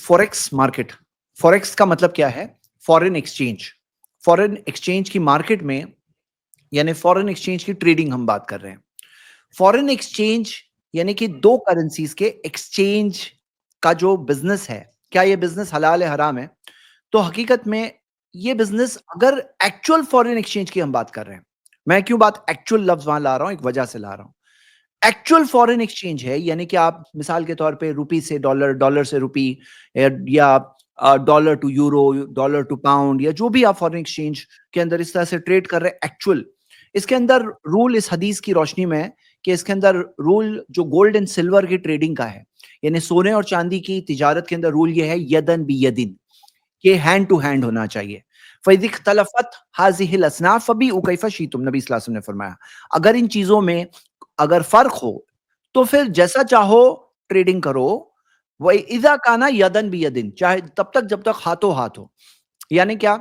Forex market, forex का मतलब क्या है? Foreign exchange. फॉरेन एक्सचेंज की मार्केट में, यानी फॉरेन एक्सचेंज की ट्रेडिंग हम बात कर रहे हैं। फॉरेन एक्सचेंज यानी कि दो करेंसीज के एक्सचेंज का जो बिजनेस है, क्या ये बिजनेस हलाल है हराम है? तो हकीकत में ये बिजनेस, अगर एक्चुअल फॉरेन एक्सचेंज की हम बात कर रहे हैं, मैं क्यों बात एक्चुअल लफ्ज वहां ला रहा हूं, एक वजह से ला रहा हूं। एक्चुअल फॉरेन एक्सचेंज है, यानी कि आप मिसाल के तौर पे रुपी से डॉलर, डॉलर से रुपी, या dollar to euro, dollar to pound, या जो भी आप फॉरेन एक्सचेंज के अंदर इस तरह से ट्रेड कर रहे हैं एक्चुअल, इसके अंदर रूल इस हदीस की रोशनी में है कि इसके अंदर रूल जो गोल्ड एंड सिल्वर की ट्रेडिंग का है, यानी सोने और चांदी की तिजारत के अंदर रूल ये है यदन बी यदिन, ये हैंड टू हैंड होना चाहिए। फैदिक तलफत हाजिहिल असनाफ फबी उकैफा शीतुम, नबी सल्लल्लाहु अलैहि वसल्लम ने फरमाया, अगर इन चीजों में अगर फर्क हो तो फिर जैसा चाहो ट्रेडिंग करो। वही इजा काना यदन भी यदिन, चाहे तब तक जब तक हाथों हाथ हो। यानी क्या?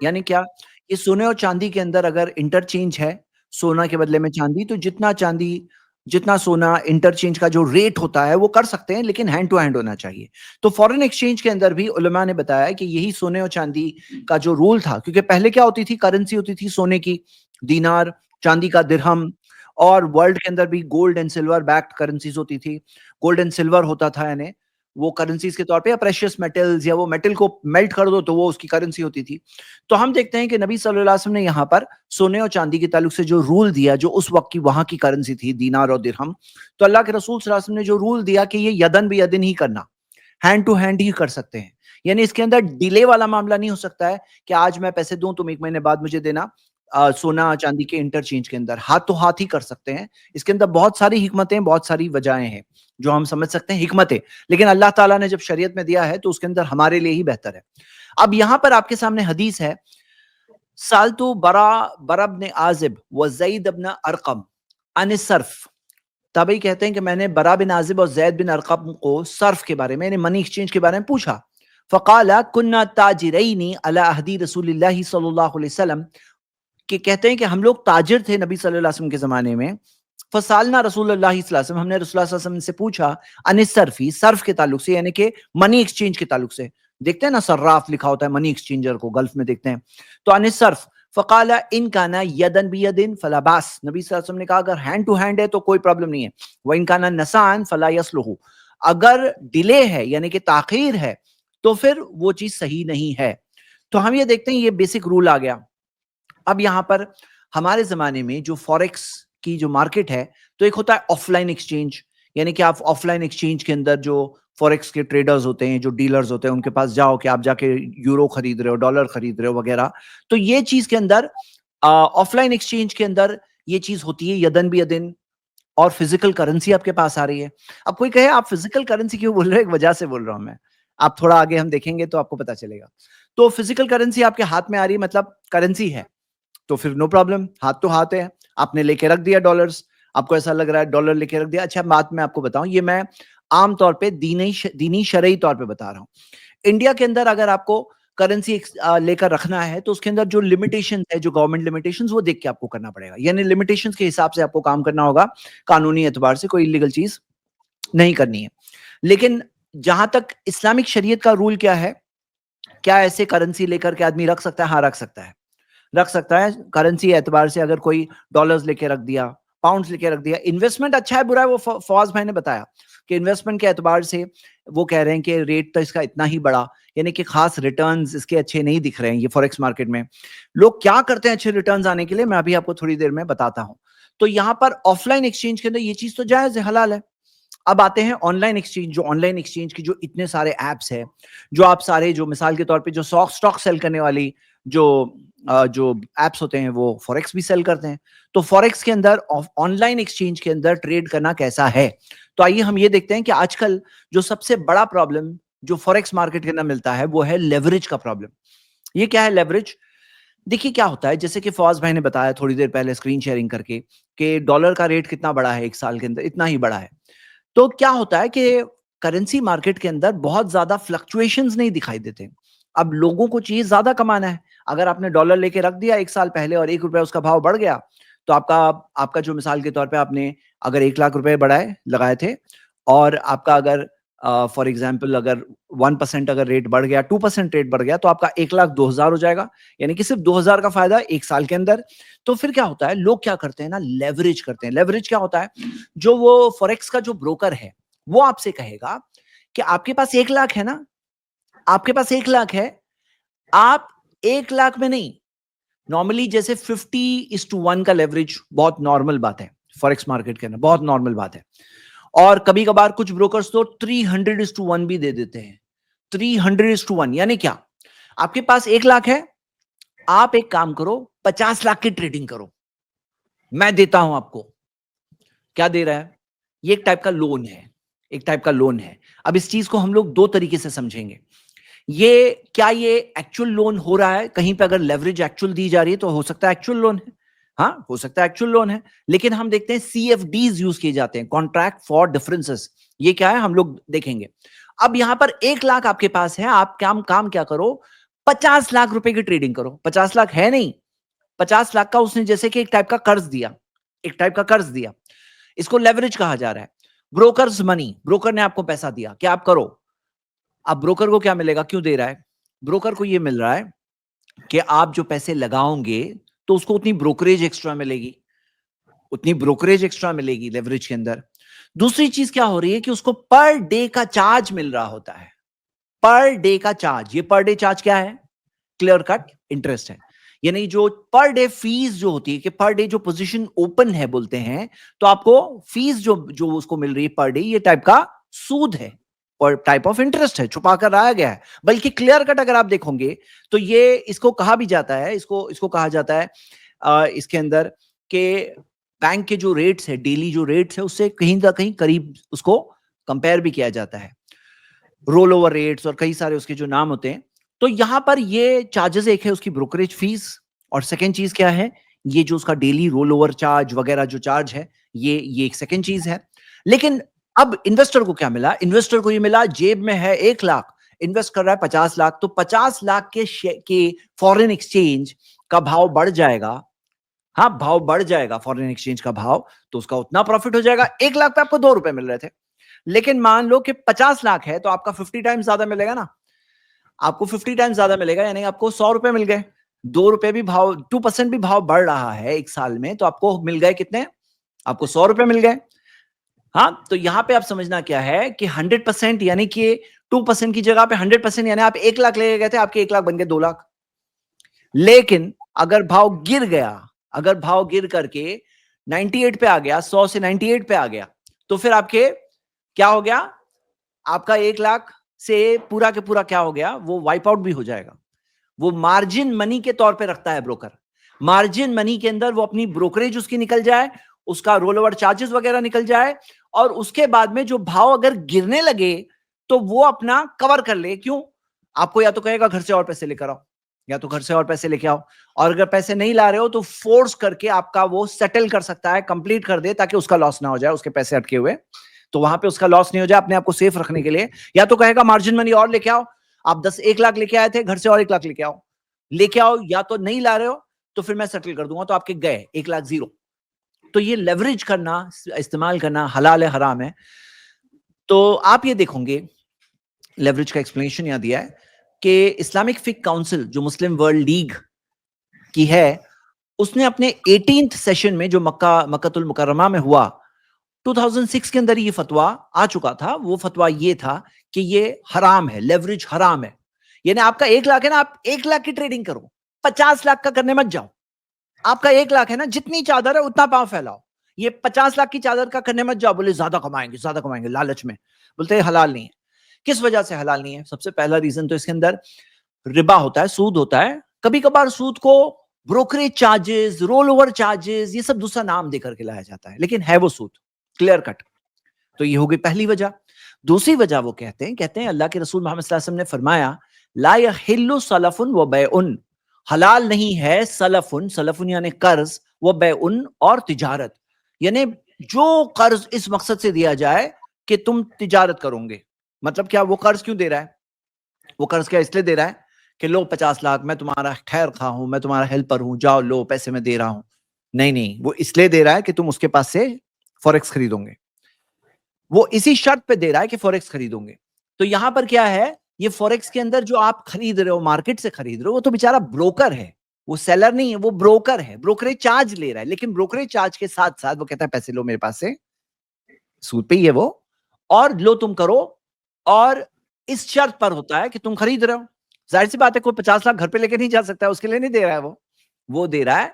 यानी क्या? ये सोने और चांदी के अंदर अगर इंटरचेंज है, सोना के बदले में चांदी, तो जितना चांदी जितना सोना इंटरचेंज का जो रेट होता है वो कर सकते हैं, लेकिन हैंड टू हैंड होना चाहिए। तो फॉरेन एक्सचेंज के अंदर भी उलमा ने बताया कि यही सोने और चांदी का जो रूल था, क्योंकि पहले क्या होती थी, करेंसी होती थी सोने की दीनार, चांदी का दिरहम, और वर्ल्ड के अंदर भी gold and silver backed currencies होती थी। गोल्ड एंड सिल्वर होता था, यानी वो करेंसीज के तौर पे, या प्रेशियस मेटल्स, या वो मेटल को मेल्ट कर दो तो वो उसकी करेंसी होती थी। तो हम देखते हैं कि नबी सल्लल्लाहु अलैहि वसल्लम ने यहाँ पर सोने और चांदी के ताल्लुक से जो रूल दिया, जो उस वक्त की वहां की करेंसी थी दीनार और दिरहम, तो अल्लाह के रसूल सल्लल्लाहु अलैहि वसल्लम ने जो रूल दिया कि ये यदन भी यदन ही करना, हैंड टू हैंड ही कर सकते हैं। यानी इसके अंदर डिले वाला मामला नहीं हो सकता है कि आज मैं पैसे दूं तुम 1 महीने बाद मुझे देना। सोना चांदी के इंटरचेंज के अंदर हाथ तो हाथ ही कर सकते हैं। इसके अंदर बहुत सारी हिकमतें, बहुत सारी वजहें हैं जो हम समझ सकते हैं, हिकमतें। लेकिन अल्लाह ताला ने जब शरीयत में दिया है तो उसके अंदर हमारे लिए ही बेहतर है। अब यहां पर आपके सामने हदीस है, साल तो बरा ने आजिब व जईद अब्न अरकम अनिस सर्फ। तबई कहते हैं कि मैंने बरा बिन आजिब और जैद बिन अरकम को सर्फ के बारे में, यानी मनी एक्सचेंज के बारे में पूछा। फ़काला कुन्ना ताजिरैनी अला अहदी रसूलिल्लाहि सल्लल्लाहु अलैहि वसल्लम, कि कहते हैं कि हम लोग ताजिर थे नबी सल्लल्लाहु अलैहि वसल्लम के ज़माने में। फ़सालना रसूलुल्लाहि सल्लल्लाहु अलैहि वसल्लम, हमने रसूलुल्लाह सल्लल्लाहु अलैहि वसल्लम से पूछा, अनिस सर्फ़ी, सर्फ़ के ताल्लुक से, यानी कि मनी एक्सचेंज के ताल्लुक से। देखते हैं ना सर्राफ लिखा होता है मनी एक्सचेंजर को, गल्फ में देखते हैं। तो अनिस सर्फ़, फ़काला इन काना यदन बियदिन फला बास, नबी सल्लल्लाहु अलैहि वसल्लम ने कहा अगर हैंड टू हैंड है तो कोई प्रॉब्लम नहीं है। व इन काना नसान फला यसलुहु, अगर डिले है यानी कि ताख़ीर है तो फिर वो चीज़ सही नहीं है। तो हम ये देखते हैं, ये बेसिक रूल आ गया। अब यहां पर हमारे जमाने में जो फॉरेक्स की जो मार्केट है, तो एक होता है ऑफलाइन एक्सचेंज, यानी कि आप ऑफलाइन एक्सचेंज के अंदर जो फॉरेक्स के ट्रेडर्स होते हैं, जो डीलर्स होते हैं, उनके पास जाओ कि आप जाके यूरो खरीद रहे हो, डॉलर खरीद रहे हो वगैरह। तो ये चीज के अंदर, ऑफलाइन एक्सचेंज के अंदर ये चीज होती है यदन भी यदन, और फिजिकल करेंसी आपके पास आ रही है। अब कोई कहे आप फिजिकल करेंसी क्यों बोल रहे हो, एक वजह से बोल रहा हूं मैं, आप थोड़ा आगे हम देखेंगे तो आपको पता चलेगा। तो फिजिकल करेंसी आपके हाथ में आ रही है, मतलब करेंसी है, तो फिर नो प्रॉब्लम, हाथ तो हाथ है। आपने लेके रख दिया डॉलर्स, आपको ऐसा लग रहा है डॉलर लेके रख दिया। अच्छा बात मैं आपको बताऊं, ये मैं आम तौर पे दीनी शरई तौर पे बता रहा हूं। इंडिया के अंदर अगर आपको करेंसी लेकर रखना है तो उसके अंदर जो लिमिटेशन है, जो गवर्नमेंट लिमिटेशन, वो देख के आपको करना पड़ेगा, यानी लिमिटेशन के हिसाब से आपको काम करना होगा। कानूनी एतबार से कोई इलीगल चीज नहीं करनी है। लेकिन जहां तक इस्लामिक शरीयत का रूल क्या है, क्या ऐसे करेंसी लेकर के आदमी रख सकता है? हाँ, रख सकता है, रख सकता है। करेंसी एतबार से अगर कोई डॉलर्स लेके रख दिया, पाउंड्स लेके रख दिया, इन्वेस्टमेंट अच्छा है बुरा है, वो फवाज भाई ने बताया कि इन्वेस्टमेंट के एतबार से वो कह रहे हैं कि रेट तो इसका इतना ही बड़ा, यानी कि खास रिटर्न्स इसके अच्छे नहीं दिख रहे हैं। ये फॉरेक्स मार्केट में लोग क्या करते हैं अच्छे रिटर्न्स आने के लिए, मैं अभी आपको थोड़ी देर में बताता हूं। तो यहां पर ऑफलाइन एक्सचेंज के अंदर ये चीज तो जायज है, हलाल है। अब आते हैं ऑनलाइन एक्सचेंज। जो ऑनलाइन एक्सचेंज की जो इतने सारे एप्स हैं, जो आप सारे, जो मिसाल के तौर पे जो स्टॉक सेल करने वाली जो जो एप्स होते हैं, वो फॉरेक्स भी सेल करते हैं। तो फॉरेक्स के अंदर, ऑनलाइन एक्सचेंज के अंदर ट्रेड करना कैसा है? तो आइए हम ये देखते हैं कि आजकल जो सबसे बड़ा प्रॉब्लम जो फॉरेक्स मार्केट के अंदर मिलता है वो है लेवरेज का प्रॉब्लम। ये क्या है लेवरेज? देखिए क्या होता है, जैसे कि फवाज भाई ने बताया थोड़ी देर पहले स्क्रीन शेयरिंग करके, कि डॉलर का रेट कितना बड़ा है, 1 साल के अंदर इतना ही बड़ा है। तो क्या होता है कि करेंसी मार्केट के अंदर बहुत ज्यादा फ्लक्चुएशंस नहीं दिखाई देते। अब लोगों को चाहिए ज्यादा कमाना है। अगर आपने डॉलर लेके रख दिया 1 साल पहले और 1 रुपया उसका भाव बढ़ गया, तो आपका आपका जो मिसाल के तौर पे आपने अगर 1 लाख रुपए बढ़ाए लगाए थे, और आपका अगर फॉर एग्जाम्पल अगर 1% अगर रेट बढ़ गया, 2% रेट बढ़ गया, तो आपका 1,02,000 हो जाएगा, यानी कि सिर्फ 2,000 का फायदा 1 साल के अंदर। तो फिर क्या होता है, लोग क्या करते हैं ना, लेवरेज करते हैं। लेवरेज क्या होता है, जो वो फॉरेक्स का जो ब्रोकर है वो आपसे कहेगा कि आपके पास 1 लाख है ना, आपके पास 1 लाख है, आप 1 लाख में नहीं, नॉर्मली जैसे 50:1 का लेवरेज बहुत नॉर्मल बात है फॉरेक्स मार्केट के अंदर, बहुत नॉर्मल बात है। और कभी कभार कुछ ब्रोकर्स तो 300:1 भी दे देते हैं। 300:1 यानी क्या, आपके पास 1 लाख है, आप एक काम करो, 50 लाख की ट्रेडिंग करो, मैं देता हूं आपको। क्या दे रहा है, ये एक टाइप का लोन है, एक टाइप का लोन है। अब इस चीज को हम लोग दो तरीके से समझेंगे। ये क्या, ये एक्चुअल लोन हो रहा है, कहीं पे अगर लेवरेज एक्चुअल दी जा रही है तो हो सकता है एक्चुअल लोन है, हाँ हो सकता है एक्चुअल लोन है। लेकिन हम देखते हैं CFDs यूज किए जाते हैं, कॉन्ट्रैक्ट फॉर डिफरेंसेस। ये क्या है हम लोग देखेंगे। अब यहां पर 1 लाख आपके पास है, आप काम क्या करो, 50 लाख रुपए की ट्रेडिंग करो। 50 लाख है नहीं, 50 लाख का उसने जैसे कि एक टाइप का कर्ज दिया, एक टाइप का कर्ज दिया, इसको लेवरेज कहा जा रहा है। ब्रोकर्स मनी, ब्रोकर ने आपको पैसा दिया कि आप करो। अब ब्रोकर को क्या मिलेगा, क्यों दे रहा है, ब्रोकर को ये मिल रहा है कि आप जो पैसे लगाओगे तो उसको उतनी ब्रोकरेज एक्स्ट्रा मिलेगी, उतनी ब्रोकरेज एक्स्ट्रा मिलेगी लेवरेज के अंदर। दूसरी चीज क्या हो रही है कि उसको पर डे का चार्ज मिल रहा होता है, पर डे का चार्ज। ये पर डे चार्ज क्या है, क्लियर कट इंटरेस्ट है। यानी जो पर डे फीस जो होती है, कि पर डे जो पोजीशन ओपन है बोलते हैं, तो आपको फीस जो जो उसको मिल रही है पर डे, ये टाइप का सूद है और टाइप ऑफ इंटरेस्ट है, छुपा कर रहा गया है। बल्कि क्लियर कट अगर आप देखोगे तो ये इसको कहा भी जाता है, इसको इसको कहा जाता है इसके अंदर के बैंक के जो रेट्स है, डेली जो रेट्स है, उससे कहीं ना कहीं करीब उसको कंपेयर भी किया जाता है, रोल ओवर रेट्स और कई सारे उसके जो नाम होते हैं। तो यहां पर ये चार्जेस, एक है उसकी ब्रोकरेज फीस, और सेकंड चीज क्या है, ये जो उसका डेली रोल ओवर चार्ज वगैरह जो चार्ज है, ये एक सेकंड चीज है। लेकिन अब इन्वेस्टर को क्या मिला, इन्वेस्टर को ये मिला, जेब में है 1 लाख, इन्वेस्ट कर रहा है 50 लाख, तो 50 लाख के फॉरेन एक्सचेंज का भाव बढ़ जाएगा। हाँ, भाव बढ़ जाएगा फॉरेन एक्सचेंज का भाव, तो उसका उतना प्रॉफिट हो जाएगा। 1 लाख पे आपको 2 रुपए मिल रहे थे, लेकिन मान लो कि 50 लाख है तो आपका 50 टाइम्स ज्यादा मिलेगा ना, आपको 50 टाइम्स ज्यादा मिलेगा, यानी आपको 100 रुपए मिल गए। 2 रुपए भी भाव, 2% भी भाव बढ़ रहा है 1 साल में, तो आपको मिल गए कितने, आपको 100 रुपए मिल गए। हाँ, तो यहां पे आप समझना क्या है कि 100% यानी कि 2% की जगह पे 100%, यानी आप 1 लाख ले गए थे, आपके 1 लाख बन गए 2 लाख। लेकिन अगर भाव गिर गया, अगर भाव गिर करके 98 पे आ गया, 100 से 98 पे आ गया, तो फिर आपके क्या हो गया, आपका 1 लाख से पूरा के पूरा क्या हो गया, वो वाइप आउट भी हो जाएगा। वो मार्जिन मनी के तौर पे रखता है ब्रोकर, मार्जिन मनी के अंदर वो अपनी ब्रोकरेज उसकी निकल जाए, उसका रोल ओवर चार्जेस वगैरह निकल जाए, और उसके बाद में जो भाव अगर गिरने लगे तो वो अपना कवर कर ले। क्यों, आपको या तो कहेगा घर से और पैसे लेकर आओ, या तो घर से और पैसे लेके आओ, और अगर पैसे नहीं ला रहे हो तो फोर्स करके आपका वो सेटल कर सकता है, कंप्लीट कर दे, ताकि उसका लॉस ना हो जाए, उसके पैसे अटके हुए, तो वहां पे उसका लॉस नहीं हो जाए, अपने आप को सेफ रखने के लिए। या तो कहेगा मार्जिन मनी और लेके आओ, आप 1 लाख लेके आए थे, घर से और 1 लाख लेके आओ, या तो नहीं ला रहे हो तो फिर मैं सेटल कर दूंगा, तो आपके गए 1 लाख जीरो। तो ये लेवरेज करना, इस्तेमाल करना हलाल है हराम है। तो आप ये देखोगे, लेवरेज का एक्सप्लेनेशन यहां दिया है कि इस्लामिक फिक काउंसिल जो मुस्लिम वर्ल्ड लीग की है, उसने अपने 18th सेशन में जो मक्कातुल मुकर्रमा में हुआ, 2006 के अंदर ये फतवा आ चुका था। वो फतवा ये था कि ये हराम है, लेवरेज हराम है। यानी आपका 1 लाख है ना, आप 1 लाख की ट्रेडिंग करो, 50 लाख का करने मत जाओ। आपका 1 लाख है ना, जितनी चादर है उतना पांव फैलाओ। ये 50 लाख की चादर का करने मत जाओ, बोले ज्यादा कमाएंगे लालच में, बोलते हैं हलाल नहीं है। किस वजह से हलाल नहीं है, सबसे पहला रीजन तो इसके अंदर रिबा होता है, सूद होता है। कभी कभार सूद को brokerage charges, roll over charges, ये सब दूसरा नाम देकर के लाया जाता है, लेकिन है वो सूद, क्लियर कट। तो ये हो गई पहली वजह। दूसरी वजह वो कहते हैं अल्लाह के रसूल मोहम्मद सल्लल्लाहु अलैहि वसल्लम ने फरमाया, ला यहिल्लु सलफुन व बैउन, हलाल नहीं है सलफुन, सलफुन यानी कर्ज, वो बैउन और तिजारत, यानी जो कर्ज इस मकसद से दिया जाए कि तुम तिजारत करोगे। मतलब क्या, वो कर्ज क्यों दे रहा है, वो कर्ज क्या इसलिए दे रहा है कि लो 50 लाख, मैं तुम्हारा खैर खा हूं, मैं तुम्हारा हेल्पर हूं, जाओ लो पैसे मैं दे रहा हूं। नहीं, वो इसलिए दे रहा है कि तुम उसके पास से फॉरेक्स खरीदोगे। वो इसी शर्त पे दे रहा है कि फॉरेक्स खरीदोगे। तो यहां पर क्या है, ये फॉरेक्स के अंदर जो आप खरीद रहे हो, मार्केट से खरीद रहे हो, वो तो बेचारा ब्रोकर है, वो सेलर नहीं है, वो ब्रोकर है, ब्रोकरेज चार्ज ले रहा है। लेकिन ब्रोकरेज चार्ज के साथ साथ वो कहता है पैसे लो मेरे पास से, सूद पे ही है वो, और लो तुम करो, और इस शर्त पर होता है कि तुम खरीद रहे हो। जाहिर सी बात है, कोई 50 लाख घर पे लेके नहीं जा सकता है, उसके लिए नहीं दे रहा है वो दे रहा है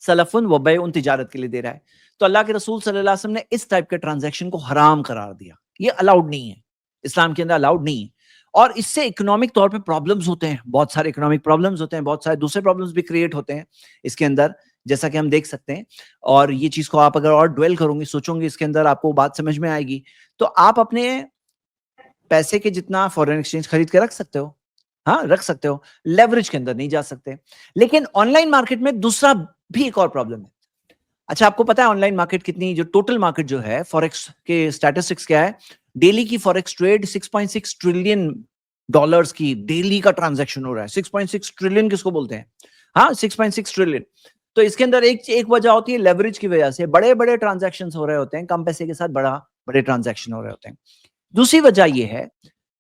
सलफुन व बैउन, तिजारत के लिए दे रहा है। तो अल्लाह के रसूल सल्लल्लाहु अलैहि वसल्लम ने इस टाइप के ट्रांजैक्शन को हराम करार दिया। ये अलाउड नहीं है, इस्लाम के अंदर अलाउड नहीं है। और इससे इकोनॉमिक तौर पे प्रॉब्लम्स होते हैं, बहुत सारे इकोनॉमिक प्रॉब्लम्स होते हैं, बहुत सारे दूसरे प्रॉब्लम्स भी क्रिएट होते हैं इसके अंदर, जैसा कि हम देख सकते हैं। और ये चीज को आप अगर और ड्वेल करोगे, सोचोगे इसके अंदर, आपको बात समझ में आएगी। तो आप अपने पैसे के जितना फॉरेन एक्सचेंज खरीद के रख सकते हो, हाँ रख सकते हो, लेवरेज के अंदर नहीं जा सकते। लेकिन ऑनलाइन मार्केट में दूसरा भी एक और प्रॉब्लम है। अच्छा, आपको पता है ऑनलाइन मार्केट कितनी, जो टोटल मार्केट जो है फॉरेक्स के स्टैटिस्टिक्स क्या है? डेली की फॉरेक्स ट्रेड 6.6 ट्रिलियन डॉलर्स की डेली का ट्रांजैक्शन हो रहा है। 6.6 ट्रिलियन किसको बोलते हैं? हाँ, 6.6 ट्रिलियन। तो इसके अंदर एक वजह होती है लेवरेज की वजह से, बड़े बड़े ट्रांजैक्शन हो रहे होते हैं, कम पैसे के साथ बड़े ट्रांजैक्शन हो रहे होते हैं। दूसरी वजह ये है,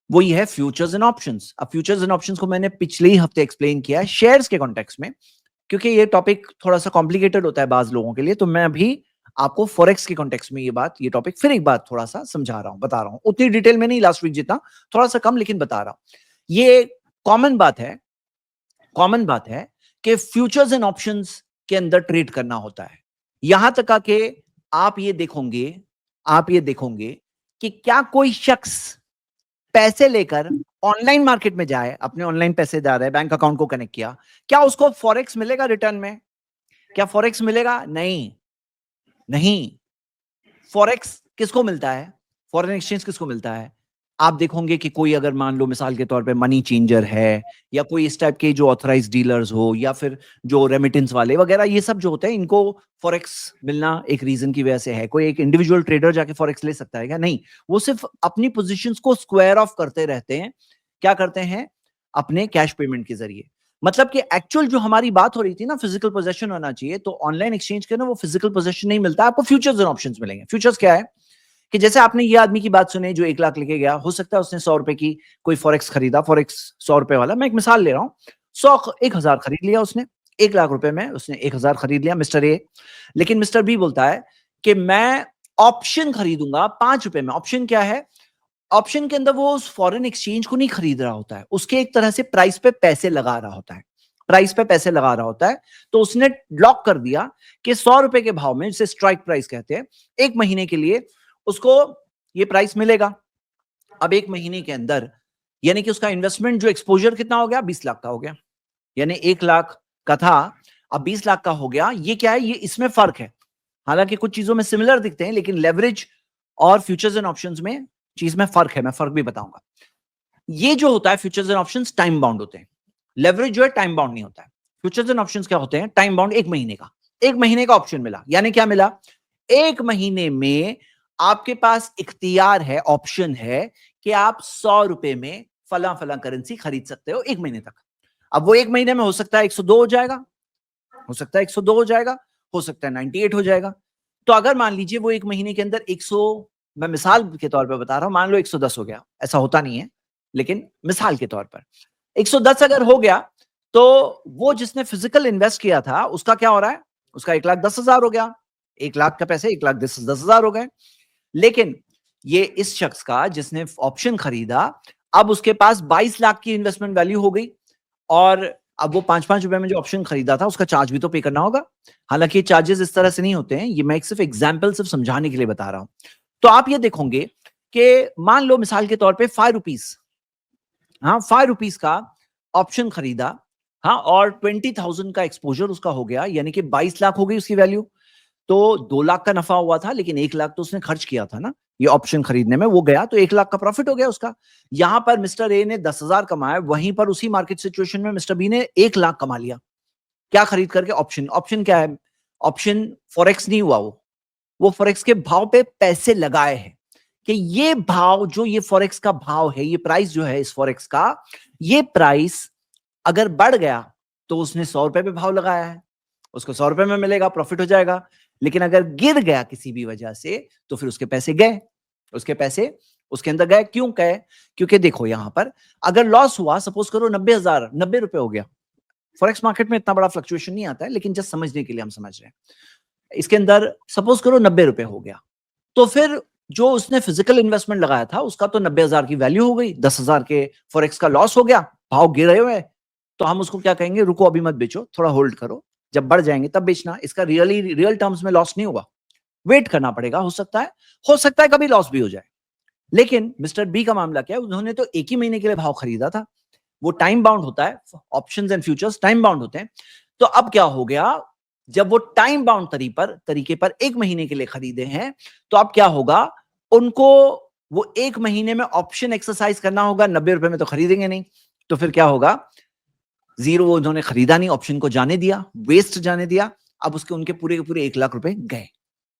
वो ये है फ्यूचर्स एंड ऑप्शंस। अब फ्यूचर्स एंड ऑप्शंस को मैंने पिछले ही हफ्ते एक्सप्लेन किया है शेयर्स के कॉन्टेक्स्ट में, क्योंकि ये टॉपिक थोड़ा सा कॉम्प्लिकेटेड होता है बाज लोगों के लिए। तो मैं अभी आपको फॉरेक्स के कॉन्टेक्स्ट में ये टॉपिक फिर एक बार थोड़ा सा समझा रहा हूं, बता रहा हूं, उतनी डिटेल में नहीं लास्ट वीक जितना, थोड़ा सा कम, लेकिन बता रहा हूं। ये कॉमन बात है, कॉमन बात है कि फ्यूचर्स एंड ऑप्शंस के अंदर ट्रेड करना होता है। यहां तक आके आप ये देखोगे कि क्या कोई शख्स पैसे लेकर ऑनलाइन मार्केट में जाए, अपने ऑनलाइन पैसे जा रहे हैं, बैंक अकाउंट को कनेक्ट किया, क्या उसको फॉरेक्स मिलेगा रिटर्न में? क्या फॉरेक्स मिलेगा? नहीं, नहीं। फॉरेक्स किसको मिलता है? फॉरेन एक्सचेंज किसको मिलता है? आप देखोगे कि कोई अगर मान लो मिसाल के तौर पे मनी चेंजर है, या कोई इस टाइप के जो ऑथराइज्ड डीलर्स हो, या फिर जो रेमिटेंस वाले वगैरह, ये सब जो होते हैं, इनको फॉरेक्स मिलना एक रीजन की वजह से है। कोई एक इंडिविजुअल ट्रेडर जाके फॉरेक्स ले सकता है क्या? नहीं, वो सिर्फ अपनी पोजीशंस को स्क्वायर ऑफ करते रहते हैं। क्या करते हैं? अपने कैश पेमेंट के जरिए। मतलब कि एक्चुअल जो हमारी बात हो रही थी ना, फिजिकल पोजेशन होना चाहिए, तो ऑनलाइन एक्सचेंज के ना वो फिजिकल पोजेशन नहीं मिलता, आपको फ्यूचर्स एंड ऑप्शंस मिलेंगे। फ्यूचर्स क्या है कि जैसे आपने ये आदमी की बात सुनी जो 1 लाख लेके गया, हो सकता है उसने 100 रुपए की कोई फॉरेक्स खरीदा, फॉरेक्स 100 रुपए वाला, मैं एक मिसाल ले रहा हूँ, 1,000 खरीद लिया उसने, 1 लाख रुपए में उसने 1,000 खरीद लिया मिस्टर ए। लेकिन मिस्टर बी बोलता है कि मैं ऑप्शन खरीदूंगा 5 रुपए में। ऑप्शन क्या है? ऑप्शन के अंदर वो उस फॉरेन एक्सचेंज को नहीं खरीद रहा होता है, उसके एक तरह से प्राइस पे पैसे लगा रहा होता है, प्राइस पे पैसे लगा रहा होता है। तो उसने लॉक कर दिया कि 100 रुपए के भाव में, जिसे स्ट्राइक प्राइस कहते हैं, 1 महीने के लिए उसको ये प्राइस मिलेगा। अब 1 महीने के अंदर यानी कि उसका इन्वेस्टमेंट जो एक्सपोजर कितना हो गया? 20 लाख का हो गया। यानी 1 लाख का था, अब 20 लाख का हो गया। ये क्या है? ये इसमें फर्क है। हालांकि कुछ चीजों में सिमिलर दिखते हैं, लेकिन लेवरेज और फ्यूचर्स एंड ऑप्शंस में चीज में फर्क है, मैं फर्क भी बताऊंगा। ये जो होता है futures and options, time bound होते हैं। लेवरेज जो है टाइम बाउंड नहीं होता है। फ्यूचर्स एंड ऑप्शंस क्या होते हैं? टाइम बाउंड, 1 महीने का। 1 महीने का ऑप्शन मिला, यानी क्या मिला? 1 महीने में आपके पास इख्तियार है, ऑप्शन है कि आप 100 रुपए में फला फला करेंसी खरीद सकते हो 1 महीने तक। अब वो 1 महीने में हो सकता है 102 हो जाएगा, हो सकता है 102 हो जाएगा, हो सकता है 98 हो जाएगा। तो अगर मान लीजिए वो 1 महीने के अंदर 100, मैं मिसाल के तौर पे बता रहा हूं, मान लो 110 हो गया, ऐसा होता नहीं है, लेकिन मिसाल के तौर पर 110 अगर हो गया, तो वो जिसने फिजिकल इन्वेस्ट किया था उसका क्या हो रहा है? उसका 1,10,000 हो गया। 1 लाख का पैसे 1,10,000 हो गए। लेकिन ये इस शख्स का जिसने ऑप्शन खरीदा, अब उसके पास 22 लाख की इन्वेस्टमेंट वैल्यू हो गई, और अब वो 5-5 रुपए में जो ऑप्शन खरीदा था उसका चार्ज भी तो पे करना होगा। हालांकि चार्जेस इस तरह से नहीं होते हैं, ये मैं एक सिर्फ एग्जाम्पल सिर्फ समझाने के लिए बता रहा हूं। तो आप ये देखोगे कि मान लो मिसाल के तौर पे 5 रुपीज, हाँ 5 रुपीज का ऑप्शन खरीदा, हाँ, और 20,000 का एक्सपोजर उसका हो गया, यानी कि 22 लाख हो गई उसकी वैल्यू। तो 2 लाख का नफा हुआ था, लेकिन 1 लाख तो उसने खर्च किया था ना ये ऑप्शन खरीदने में, वो गया तो 1 लाख का प्रॉफिट हो गया उसका। यहां पर मिस्टर ए ने 10,000 कमाया, वहीं पर उसी मार्केट सिचुएशन में मिस्टर बी ने 1 लाख कमा लिया। क्या खरीद करके? ऑप्शन। ऑप्शन क्या है? ऑप्शन फॉरेक्स नहीं हुआ, वो फॉरेक्स के भाव पे पैसे लगाए हैं कि ये भाव, जो ये फॉरेक्स का भाव है, ये प्राइस जो है इस फॉरेक्स का, ये प्राइस अगर बढ़ गया तो उसने 100 रुपए पे भाव लगाया है, उसको 100 रुपए में मिलेगा, प्रॉफिट हो जाएगा। लेकिन अगर गिर गया किसी भी वजह से, तो फिर उसके पैसे गए। उसके पैसे उसके अंदर गए। क्यों गए? क्योंकि देखो यहां पर अगर लॉस हुआ, सपोज करो 90,000, 90 रुपए हो गया। फॉरेक्स मार्केट में इतना बड़ा फ्लक्चुएशन नहीं आता है, लेकिन जस्ट समझने के लिए हम समझ रहे हैं। इसके अंदर सपोज करो 90 रुपए हो गया, तो फिर जो उसने फिजिकल इन्वेस्टमेंट लगाया था उसका तो 90,000 की वैल्यू हो गई, 10,000 के फॉरेक्स का लॉस हो गया, भाव गिरे हुए। तो हम उसको क्या कहेंगे? रुको, अभी मत बेचो, थोड़ा होल्ड करो, जब बढ़ जाएंगे तब बेचना। इसका रियल टर्म्स में लॉस नहीं होगा, वेट करना पड़ेगा। हो सकता है कभी लॉस भी हो जाए। लेकिन मिस्टर बी का मामला क्या है? उन्होंने तो एक ही महीने के लिए भाव खरीदा था, वो टाइम बाउंड होता है, options and futures time bound होते हैं। तो अब क्या हो गया, जब वो टाइम बाउंड तरीके पर एक महीने के लिए खरीदे हैं, तो अब क्या होगा, उनको वो एक महीने में ऑप्शन एक्सरसाइज करना होगा। 90 रुपए में तो खरीदेंगे नहीं, तो फिर क्या होगा, जीरो उन्होंने खरीदा नहीं, ऑप्शन को जाने दिया, वेस्ट जाने दिया। अब उसके उनके पूरे के पूरे 1 लाख रुपए गए,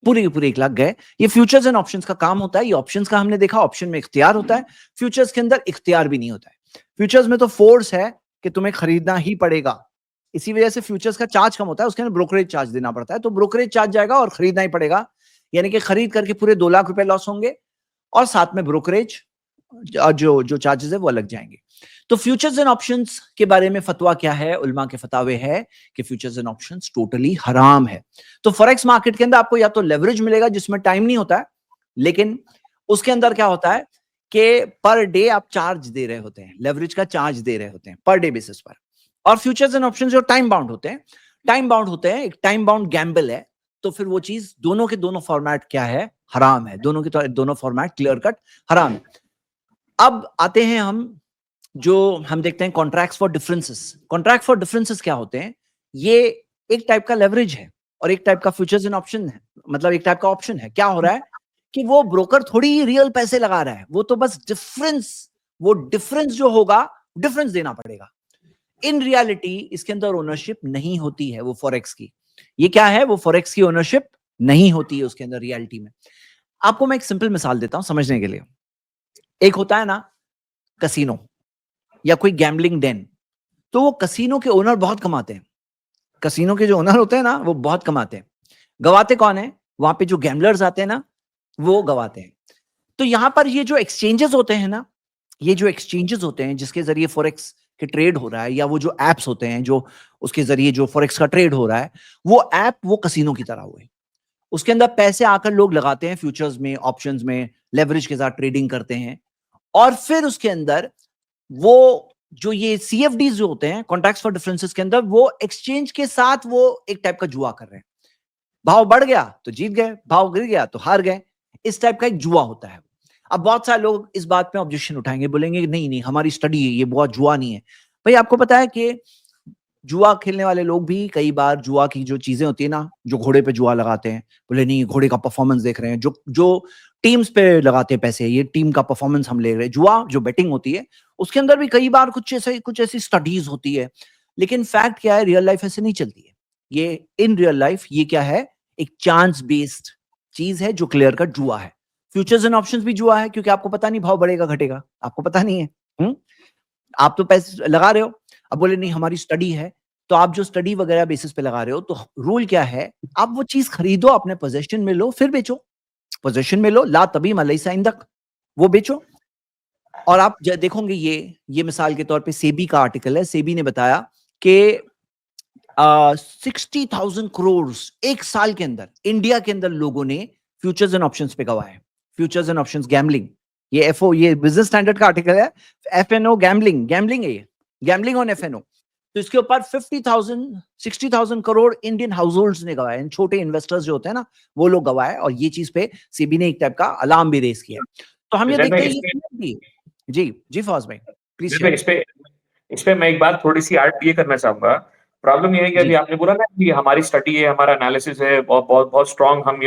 पूरे के पूरे 1 लाख गए। ये फ्यूचर्स एंड ऑप्शंस का काम होता है। ये ऑप्शंस का हमने देखा, ऑप्शन में इख्तियार होता है, फ्यूचर्स के अंदर इख्तियार भी नहीं होता है। फ्यूचर्स में तो फोर्स है कि तुम्हें खरीदना ही पड़ेगा। इसी वजह से फ्यूचर्स का चार्ज कम होता है, उसके अंदर ब्रोकरेज चार्ज देना पड़ता है, तो ब्रोकरेज चार्ज जाएगा और खरीदना ही पड़ेगा। यानी कि खरीद करके पूरे 2 लाख रुपए लॉस होंगे, और साथ में ब्रोकरेज जो जो चार्जेस है वो अलग जाएंगे। तो फ्यूचर्स एंड ऑप्शंस के बारे में फतवा क्या है? उलमा के फतावे है कि फ्यूचर्स एंड ऑप्शंस टोटली हराम है। तो फॉरेक्स मार्केट के अंदर आपको या तो लेवरेज मिलेगा जिसमें टाइम नहीं होता है, लेकिन उसके अंदर क्या होता है कि पर डे आप चार्ज दे रहे होते हैं, लेवरेज का चार्ज दे रहे होते हैं पर डे बेसिस पर। और फ्यूचर्स एंड ऑप्शंस जो टाइम बाउंड होते हैं, एक टाइम बाउंड गैम्बल है। तो फिर वो चीज दोनों के दोनों फॉर्मेट क्या है? हराम है। दोनों के दोनों फॉर्मेट क्लियर कट हराम है। अब आते हैं हम देखते हैं contracts for differences. Contract for differences क्या होते हैं? ये एक टाइप का लेवरेज है और एक टाइप का फ्यूचर्स एंड ऑप्शन है, मतलब एक टाइप का ऑप्शन है। क्या हो रहा है कि वो ब्रोकर थोड़ी ही रियल पैसे लगा रहा है, वो तो बस डिफरेंस जो होगा, डिफरेंस देना पड़ेगा। इन रियलिटी इसके अंदर ओनरशिप नहीं होती है वो फॉरेक्स की। ये क्या है? वो फॉरेक्स की ओनरशिप नहीं होती है उसके अंदर रियलिटी में। आपको मैं एक सिंपल मिसाल देता हूं समझने के लिए। एक होता है ना कसिनो या कोई गैम्बलिंग डेन, तो वो कसिनो के ओनर बहुत कमाते हैं। कसिनो के जो ओनर होते हैं ना वो बहुत कमाते हैं। गवाते कौन है? वहां पे जो गैम्बलर्स आते हैं ना, वो गवाते हैं। तो यहां पर ये जो एक्सचेंजेस होते हैं ना, ये जो एक्सचेंजेस होते हैं जिसके जरिए फॉरेक्स के ट्रेड हो रहा है, या वो जो एप्स होते हैं जो उसके जरिए जो फॉरेक्स का ट्रेड हो रहा है, वो ऐप वो कसिनो की तरह हुए। उसके अंदर पैसे आकर लोग लगाते हैं, फ्यूचर्स में, ऑप्शंस में, लेवरेज के साथ ट्रेडिंग करते हैं। और फिर उसके अंदर वो जो ये सीएफडीज जो होते हैं, कॉन्ट्रैक्ट्स फॉर डिफरेंसेस के अंदर, वो एक्सचेंज के साथ वो एक टाइप का जुआ कर रहे हैं। भाव बढ़ गया तो जीत गए, भाव गिर गया तो हार गए। इस टाइप का एक जुआ होता है। अब बहुत सारे लोग इस बात पे ऑब्जेक्शन उठाएंगे, बोलेंगे नहीं नहीं हमारी स्टडी है, ये बहुत जुआ नहीं है। भाई आपको पता है कि जुआ खेलने वाले लोग भी कई बार जुआ की जो चीजें होती है ना, जो घोड़े पे जुआ लगाते हैं, बोले नहीं घोड़े का परफॉर्मेंस देख रहे हैं, जो जो टीम्स पे लगाते हैं पैसे, ये टीम का परफॉर्मेंस हम ले रहे हैं। जुआ जो बेटिंग होती है उसके अंदर भी कई बार कुछ ऐसी स्टडीज होती है। लेकिन फैक्ट क्या है, रियल लाइफ ऐसे नहीं चलती है। ये इन रियल लाइफ ये क्या है, एक चांस बेस्ड चीज है जो क्लियर कट जुआ है। फ्यूचर्स एंड ऑप्शंस भी जुआ है, क्योंकि आपको पता नहीं भाव बढ़ेगा घटेगा, आपको पता नहीं है। आप तो पैसे लगा रहे हो, अब बोले नहीं हमारी स्टडी है, तो आप जो स्टडी वगैरह बेसिस पे लगा रहे हो, तो रूल क्या है, आप वो चीज खरीदो, अपने पोजेशन में लो, फिर बेचो। पोजेशन में लो, ला तभी मलई से इंदक, वो बेचो। और आप देखोगे ये मिसाल के तौर पे सेबी का आर्टिकल है। सेबी ने बताया कि 60,000 करोड़ एक साल के अंदर इंडिया के अंदर लोगों ने फ्यूचर्स एंड ऑप्शंस पे गवाए। फ्यूचर्स एंड ऑप्शंस गैम्बलिंग, ये बिजनेस स्टैंडर्ड का आर्टिकल है। एफएनओ गैम्बलिंग है, गैम्बलिंग ऑन एफएनओ। तो इसके ऊपर 60,000 करोड़ इंडियन हाउस होल्ड्स ने गवाए, छोटे इन्वेस्टर्स जो होते हैं ना, वो लोग गवाए। और ये चीज पे सेबी ने एक टाइप का अलार्म भी रेस किया। तो हम ये देखते हैं जी फौज भाई प्लीज। इस पे मैं एक बात थोड़ी सी ऐड ये करना चाहूंगा। प्रॉब्लम ये है कि अभी आपने बोला ना कि हमारी स्टडी है, हमारा एनालिसिस है, बहुत बहुत बहुत स्ट्रांग, हम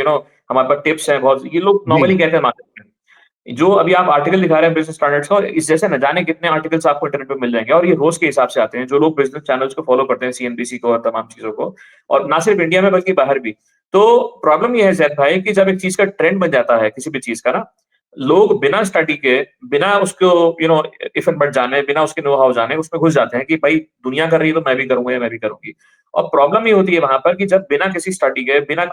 हमारे पास टिप्स हैं बहुत, ये लोग नॉर्मली कहते हैं मार्केट में। जो अभी आप आर्टिकल दिखा रहे हैं बिजनेस स्टैंडर्ड्स का, इस जैसे न जाने कितने आर्टिकल्स आपको इंटरनेट पे मिल जाएंगे, और ये रोज के हिसाब से आते हैं। जो लोग बिजनेस चैनल्स को फॉलो करते हैं, सीएनबीसी को और तमाम चीजों को, और ना सिर्फ इंडिया में बल्कि बाहर भी। तो प्रॉब्लम ये है जैद भाई कि जब एक चीज का ट्रेंड बन जाता है किसी भी चीज का ना, लोग बिना स्टडी के, बिना उसको इफ एंड बट जाने, बिना उसके नो हाउ जाने उसमें घुस जाते हैं कि भाई दुनिया कर रही है तो मैं भी करूंगा या मैं भी करूंगी। और प्रॉब्लम ये होती है वहां पर कि जब बिना किसी स्टडी के, बिना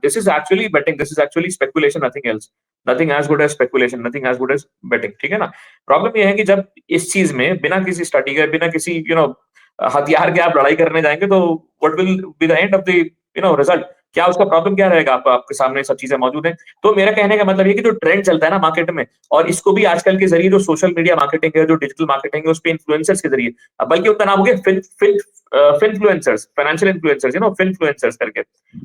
this is actually betting, this is actually speculation, nothing else, nothing as good as speculation, nothing as good as betting, ठीक है ना। प्रॉब्लम ये है कि जब इस चीज में बिना किसी स्टडी के, बिना किसी हथियार के आप लड़ाई करने जाएंगे तो what will be the end of the result, क्या उसका प्रॉब्लम क्या रहेगा, आपके सामने सब चीजें मौजूद हैं। तो मेरा कहने का मतलब ये कि जो ट्रेंड चलता है ना मार्केट में, और इसको भी आजकल के जरिए जो सोशल मीडिया मार्केटिंग है, जो डिजिटल मार्केटिंग है, उस पे इन्फ्लुएंसर्स के जरिए, बल्कि उनका नाम हो गया फिनफ्लुएंसर्स, फाइनेंशियल इन्फ्लुएंसर्स, फिनफ्लुएंसर्स करके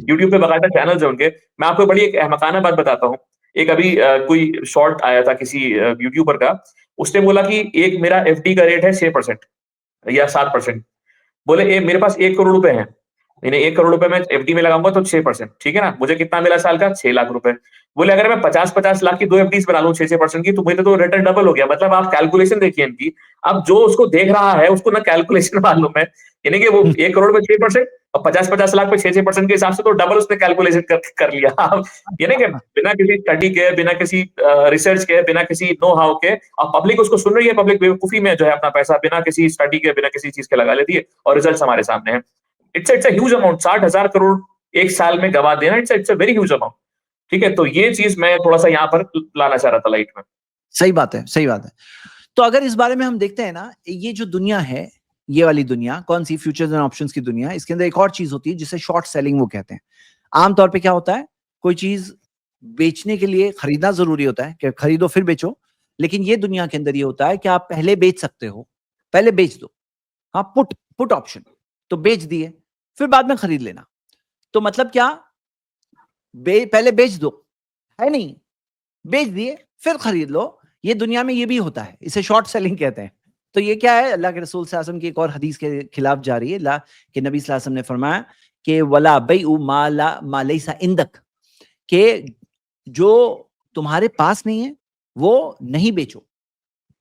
यूट्यूब पे बकायदा चैनल्स है उनके। मैं आपको बड़ी एक अहमकाना बात बताता हूँ। एक अभी कोई शॉर्ट आया था किसी यूट्यूबर का, उसने बोला कि एक मेरा एफडी का रेट है 6% या 7%। बोले मेरे पास 1 करोड़ रुपए हैं, मैंने 1 करोड़ रुपए में एफडी में लगाऊंगा तो 6%, ठीक है ना, मुझे कितना मिला साल का, 6 लाख रुपए। बोले अगर मैं 50-50 लाख की 2 एफडीज बना लूं 6% की, तो मुझे तो रिटर्न डबल हो गया। मतलब आप कैलकुलेशन देखिए इनकी। अब जो उसको देख रहा है उसको ना कैलकुलेशन मालूम है, यानी कि वो 1 करोड़ पे 6% और 50-50 लाख पे 6-6% के हिसाब से तो डबल उसने कैलकुलेशन कर लिया। अब यानी कि बिना किसी स्टडी के, बिना किसी रिसर्च के, बिना किसी नो हाउ के, और पब्लिक उसको सुन रही है, पब्लिक बेवकूफी में जो है अपना पैसा बिना किसी स्टडी के, बिना किसी चीज के लगा लेती है, और रिजल्ट हमारे सामने है। It's a huge amount, 60,000 crore एक साल में गवा देना, it's a very huge amount. ठीक है, तो ये चीज मैं थोड़ा सा यहाँ पर लाना चाह रहा था लाइट में। सही बात है, सही बात है। तो अगर इस बारे में हम देखते हैं ना, ये जो दुनिया है, ये वाली दुनिया कौन सी, फ्यूचर्स एंड ऑप्शंस की दुनिया, इसके अंदर एक और चीज होती है जिसे शॉर्ट सेलिंग वो कहते हैं। आमतौर पे क्या होता है, कोई चीज बेचने के लिए खरीदना जरूरी होता है कि खरीदो फिर बेचो, लेकिन ये दुनिया के अंदर ये होता है कि आप पहले बेच सकते हो, पहले बेच दो। हाँ, पुट पुट ऑप्शन, तो बेच दिए फिर बाद में खरीद लेना। तो मतलब क्या, पहले बेच दो, है नहीं, बेच दिए फिर खरीद लो। ये दुनिया में ये भी होता है, इसे शॉर्ट सेलिंग कहते हैं। तो ये क्या है, अल्लाह के रसूल सल्लल्लाहु अलैहि वसल्लम की एक और हदीस के खिलाफ जा रही है। कि नबी सल्लल्लाहु अलैहि वसल्लम ने फरमाया कि वला बैउ माला मालैसा इंदक, के जो तुम्हारे पास नहीं है वो नहीं बेचो।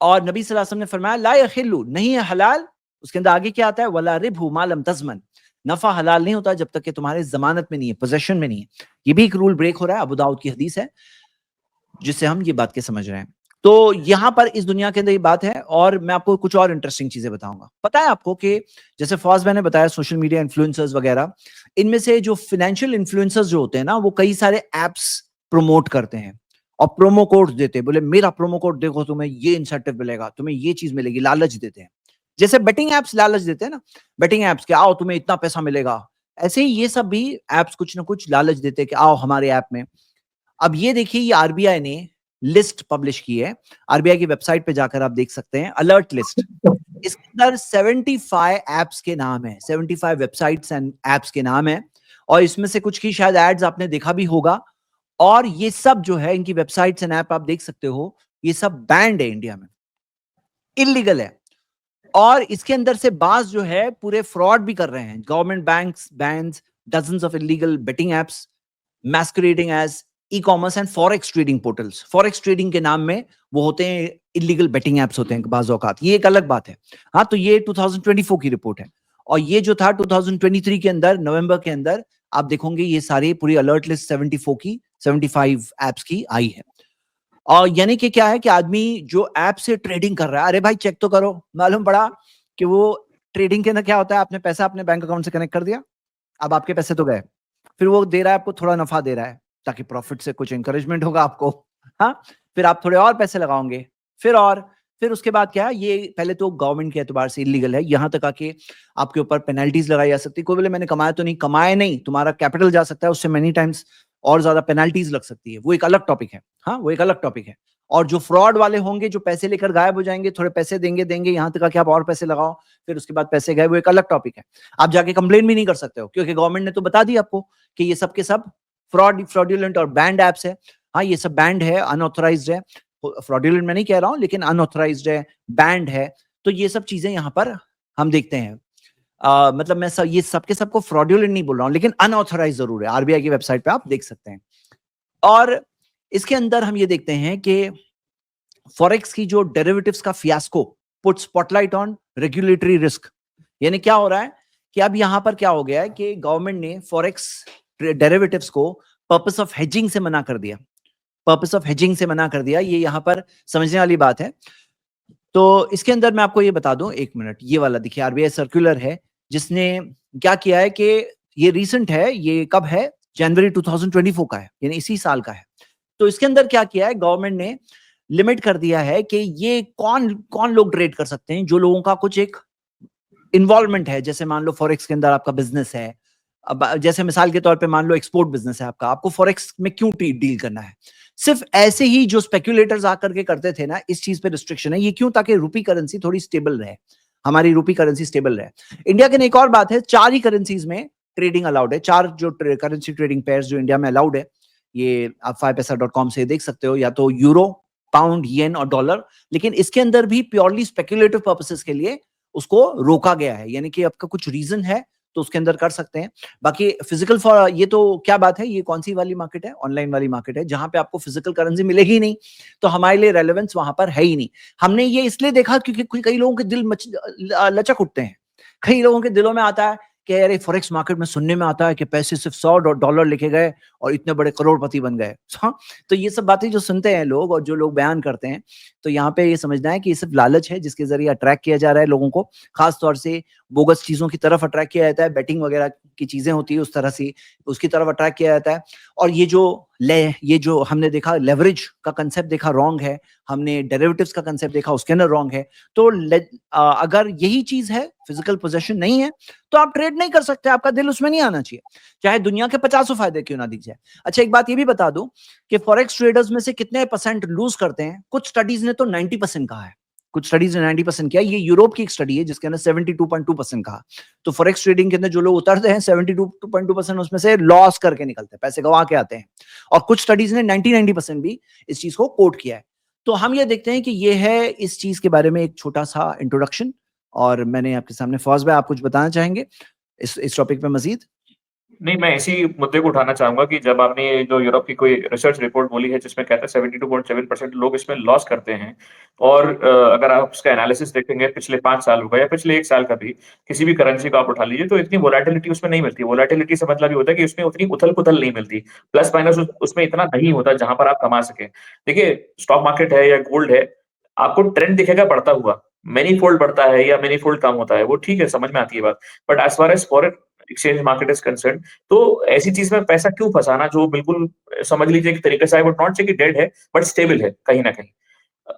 और नबी सल्लल्लाहु अलैहि वसल्लम ने फरमाया ला यहिल्लु, नहीं है हलाल। उसके अंदर आगे क्या आता है, वला रिबहु मा लम तज़मन, नफा हलाल नहीं होता जब तक कि तुम्हारे जमानत में नहीं है, पोजेशन में नहीं है। ये भी एक रूल ब्रेक हो रहा है, अबू दाऊद की हदीस है, जिससे हम ये बात के समझ रहे हैं। तो यहां पर इस दुनिया के अंदर ये बात है। और मैं आपको कुछ और इंटरेस्टिंग चीजें बताऊंगा। पता है आपको कि जैसे फौज मैंने बताया सोशल मीडिया इन्फ्लुएंसर्स वगैरह, इनमें से जो फाइनेंशियल इन्फ्लुएंसर्स जो होते हैं ना, वो कई सारे एप्स प्रमोट करते हैं और प्रोमो कोड देते हैं। बोले मेरा प्रोमो कोड देखो, तुम्हें ये इंसेंटिव मिलेगा, तुम्हें ये चीज मिलेगी, लालच देते हैं। जैसे बेटिंग एप्स लालच देते हैं ना, बेटिंग एप्स के आओ तुम्हें इतना पैसा मिलेगा, ऐसे ही ये सब भी एप्स कुछ ना कुछ लालच देते हैं कि आओ हमारे ऐप में। अब ये देखिए, ये आरबीआई ने लिस्ट पब्लिश की है, आरबीआई की वेबसाइट पे जाकर आप देख सकते हैं, अलर्ट लिस्ट। इसके अंदर 75 एप्स के नाम है, 75 वेबसाइट्स एंड एप्स के नाम है, और इसमें से कुछ की शायद एड्स आपने देखा भी होगा। और ये सब जो है, इनकी वेबसाइट्स एंड ऐप आप देख सकते हो, ये सब बैंड है इंडिया में, इलीगल है। और इसके अंदर से बाज जो है पूरे फ्रॉड भी कर रहे हैं। Government banks bans dozens of illegal betting apps masquerading as e-commerce and forex trading portals। forex trading के नाम में वो होते हैं इलीगल बेटिंग एप्स होते हैं बाज़ औकात, ये एक अलग बात है। हाँ, तो ये 2024 की रिपोर्ट है। और ये जो था 2023 के अंदर, नवंबर के अंदर, आप देखोगे ये सारे पूरी अलर्ट लिस्ट 75 एप्स की आई है। और यानी कि क्या है कि आदमी जो ऐप से ट्रेडिंग कर रहा है, अरे भाई चेक तो करो, मालूम पड़ा कि वो ट्रेडिंग के अंदर क्या होता है, आपने पैसा अपने बैंक अकाउंट से कनेक्ट कर दिया, अब आपके पैसे तो गए, फिर वो दे रहा है आपको थोड़ा नफा दे रहा है ताकि प्रॉफिट से कुछ इंकरेजमेंट होगा आपको। हाँ, फिर आप थोड़े और पैसे लगाओगे, फिर उसके बाद क्या है, ये पहले तो गवर्नमेंट के एतबार से इलीगल है, यहां तक आके आपके ऊपर पेनल्टीज लगाई जा सकती है। कोई बोले मैंने कमाया तो नहीं, कमाए नहीं, तुम्हारा कैपिटल जा सकता है, उससे मेनी टाइम्स और ज्यादा पेनल्टीज लग सकती है, वो एक अलग टॉपिक है। हाँ, वो एक अलग टॉपिक है। और जो फ्रॉड वाले होंगे, जो पैसे लेकर गायब हो जाएंगे, थोड़े पैसे देंगे यहां तक आके आप और पैसे लगाओ, फिर उसके बाद पैसे गए, वो एक अलग टॉपिक है। आप जाके कंप्लेन भी नहीं कर सकते हो, क्योंकि गवर्नमेंट ने तो बता दिया आपको कि ये सब के सब फ्रॉडुलेंट और बैंड एप्स है। हाँ, ये सब बैंड है, अनऑथराइज्ड है। फ्रॉडुलेंट मैं नहीं कह रहा हूं, लेकिन अनऑथराइज्ड है, बैंड है। तो ये सब चीजें यहाँ पर हम देखते हैं। मतलब मैं ये सबके सबको फ्रॉडुलेंट नहीं बोल रहा हूं, लेकिन अनऑथराइज जरूर है। आरबीआई की वेबसाइट पे आप देख सकते हैं। और इसके अंदर हम ये देखते हैं कि फॉरेक्स की जो डेरिवेटिव्स का fiasco put spotlight on regulatory risk. यानी क्या हो रहा है कि अब यहां पर क्या हो गया है कि गवर्नमेंट ने फॉरेक्स डेरिवेटिव्स को पर्पस ऑफ हेजिंग से मना कर दिया। पर्पस ऑफ हेजिंग से मना कर दिया, ये यहाँ पर समझने वाली बात है। तो इसके अंदर मैं आपको ये बता दूं, एक मिनट, ये वाला देखिए आरबीआई सर्कुलर है, जिसने क्या किया है कि ये रीसेंट है, ये कब है, जनवरी 2024 का है, यानी इसी साल का है। तो इसके अंदर क्या किया है, गवर्नमेंट ने लिमिट कर दिया है कि ये कौन कौन लोग ट्रेड कर सकते हैं, जो लोगों का कुछ एक इन्वॉल्वमेंट है। जैसे मान लो फॉरेक्स के अंदर आपका बिजनेस है, अब जैसे मिसाल के तौर पे मान लो एक्सपोर्ट बिजनेस है आपका, आपको फॉरेक्स में क्यों डील करना है। सिर्फ ऐसे ही जो स्पेक्युलेटर्स आकर के करते थे ना, इस चीज पे रिस्ट्रिक्शन है। ये क्यों, ताकि रुपी करेंसी थोड़ी स्टेबल रहे, हमारी रुपी करेंसी स्टेबल रहे। इंडिया के एक और बात है, 4 ही करेंसीज में ट्रेडिंग अलाउड है, 4 जो करेंसी ट्रेडिंग पेयर्स जो इंडिया में अलाउड है, ये आप 5paisa.com से देख सकते हो, या तो यूरो, पाउंड, येन और डॉलर। लेकिन इसके अंदर भी प्योरली स्पेक्युलेटिव पर्पसेस के लिए उसको रोका गया है, यानी कि आपका कुछ रीजन है तो उसके अंदर कर सकते हैं। बाकी फिजिकल फॉर, ये तो क्या बात है, ये कौन सी वाली मार्केट है, ऑनलाइन वाली मार्केट है, जहां पे आपको फिजिकल करेंसी मिलेगी ही नहीं, तो हमारे लिए रेलेवेंस वहां पर है ही नहीं। हमने ये इसलिए देखा क्योंकि कई लोगों के दिल लचक उठते हैं, कई लोगों के दिलों में आता है कि यार फॉरेक्स मार्केट में सुनने में आता है कि पैसे सिर्फ $100 लेके गए और इतने बड़े करोड़पति बन गए। हाँ, तो ये सब बातें जो सुनते हैं लोग और जो लोग बयान करते हैं, तो यहाँ पे ये समझना है कि ये सिर्फ लालच है जिसके जरिए अट्रैक्ट किया जा रहा है लोगों को, खास तौर से बोगस चीजों की तरफ अट्रैक्ट किया जाता है, बेटिंग वगैरह की चीजें होती है उस तरह से, उसकी तरफ अट्रैक्ट किया जाता है। और ये जो हमने देखा लेवरेज का कंसेप्ट देखा रॉन्ग है, हमने डेरिवेटिव्स का कंसेप्ट देखा उसके अंदर रॉन्ग है। तो अगर यही चीज है, फिजिकल पोजेशन नहीं है, तो आप ट्रेड नहीं कर सकते, आपका दिल उसमें नहीं आना चाहिए, चाहे दुनिया के 50 फायदे क्यों ना दिख जाए। अच्छा, एक बात ये भी बता दूं कि फॉरेक्स ट्रेडर्स में से कितने परसेंट लूज करते हैं, कुछ स्टडीज ने तो 90% कहा है, कुछ स्टडीज ने 90% किया। ये यूरोप की एक स्टडी है जिसके अंदर 72.2% कहा। तो फॉरेक्स ट्रेडिंग के अंदर जो लोग उतरते हैं 72.2% उसमें से लॉस करके निकलते हैं, पैसे गंवा के आते हैं। और कुछ स्टडीज ने 90% भी इस चीज को कोट किया है। तो हम ये देखते हैं कि ये है इस चीज के बारे में एक छोटा सा इंट्रोडक्शन, और मैंने आपके सामने। फौज भाई, आप कुछ बताना चाहेंगे इस टॉपिक पे मजीद? नहीं, मैं इसी मुद्दे को उठाना चाहूंगा कि जब आपने ये जो यूरोप की कोई रिसर्च रिपोर्ट बोली है जिसमें कहता है 72.7% लोग इसमें लॉस करते हैं, और अगर आप उसका एनालिसिस देखेंगे पिछले 5 साल का या पिछले 1 साल का भी, किसी भी करेंसी को आप उठा लीजिए, तो इतनी वोलेटिलिटी उसमें नहीं मिलती। वोलेटिलिटी से मतलब ये होता है कि उसमें उतनी उथल-पुथल नहीं मिलती, प्लस माइनस उसमें इतना नहीं होता जहां पर आप कमा सकें। देखिए, स्टॉक मार्केट है या गोल्ड है, आपको ट्रेंड दिखेगा बढ़ता हुआ, मैनीफोल्ड बढ़ता है या मैनीफोल्ड कम होता है, वो ठीक है, समझ में आती है बात। But as far as foreign exchange market is concerned, तो ऐसी चीज़ में पैसा क्यों फँसाना जो बिल्कुल समझ लीजिए एक तरीके से, आई वुड नॉट से कि डेड है, बट स्टेबल है कहीं न कहीं।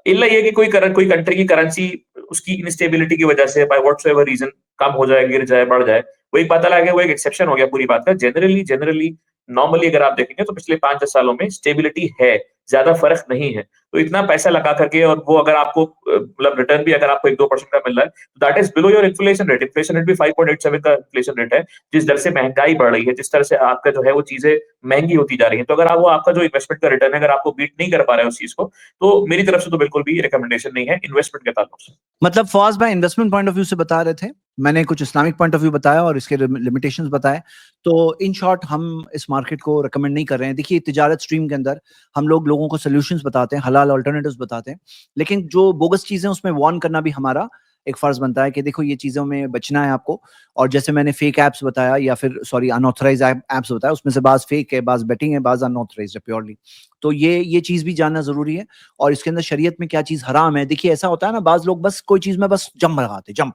इल्ला ये है कि कोई कंट्री की करेंसी उसकी इनस्टेबिलिटी की वजह से बाय व्हाटसोएवर रीज़न कम हो जाए, गिर जाए, बढ़ जाए, वो एक बात अलग है, वो एक एक्सेप्शन हो गया पूरी बात का। जनरली नॉर्मली अगर आप देखेंगे तो पिछले 5-10 सालों में स्टेबिलिटी है, ज़्यादा फ़र्क नहीं है। तो इतना पैसा लगा करके, और वो अगर आपको मतलब रिटर्न भी अगर आपको 1-2% का मिल रहा है, that is below your inflation rate. Inflation rate भी 5.87 का इन्फ्लेशन रेट है। जिस दर से महँगाई बढ़ रही है, जिस तरह से आपका जो है वो चीज़ें महँगी होती जा रही हैं, तो अगर आप वो आपका जो इन्वेस्टमेंट का रिटर्न है, अगर आपको बीट नहीं कर पा रहे हैं उस चीज़ को, तो मेरी तरफ से तो बिल्कुल भी रिकमेंडेशन नहीं है इन्वेस्टमेंट के ताल्लुक से। मतलब फौज भाई इन्वेस्टमेंट पॉइंट ऑफ व्यू से बता रहे थे, मैंने कुछ इस्लामिक पॉइंट ऑफ व्यू बताया और इसके लिमिटेशंस बताए। तो इन शॉर्ट हम इस मार्केट को रेकमेंड नहीं कर रहे हैं। देखिए, तिजारत स्ट्रीम के अंदर हम लोगों को सोल्यूशंस बताते हैं, हलाल अल्टरनेटिव्स बताते हैं, लेकिन जो बोगस चीजें उसमें वार्न करना भी हमारा एक फर्ज बनता है कि देखो ये चीजों में बचना है आपको। और जैसे मैंने फेक ऐप्स बताया, या फिर सॉरी अनऑथराइज ऐप्स बताया, उसमें से बाज फेक है, बाज बेटिंग है, बाज अनऑथराइज है प्योरली। तो ये चीज भी जानना जरूरी है। और इसके अंदर शरीयत में क्या चीज हराम है, देखिए ऐसा होता है ना, बाज लोग बस कोई चीज में बस जंप लगाते, जंप,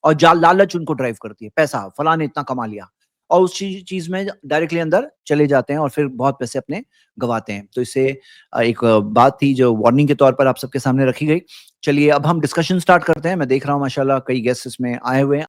और लालच उनको ड्राइव करती है, पैसा फलां ने इतना कमा लिया, और उस चीज में डायरेक्टली अंदर चले जाते हैं और फिर बहुत पैसे अपने गवाते हैं। तो इससे एक बात थी जो वार्निंग के तौर पर आप सबके सामने रखी गई। चलिए अब हम डिस्कशन स्टार्ट करते हैं। मैं देख रहा हूँ माशाल्लाह कई गेस्ट इसमें आए हुए हैं।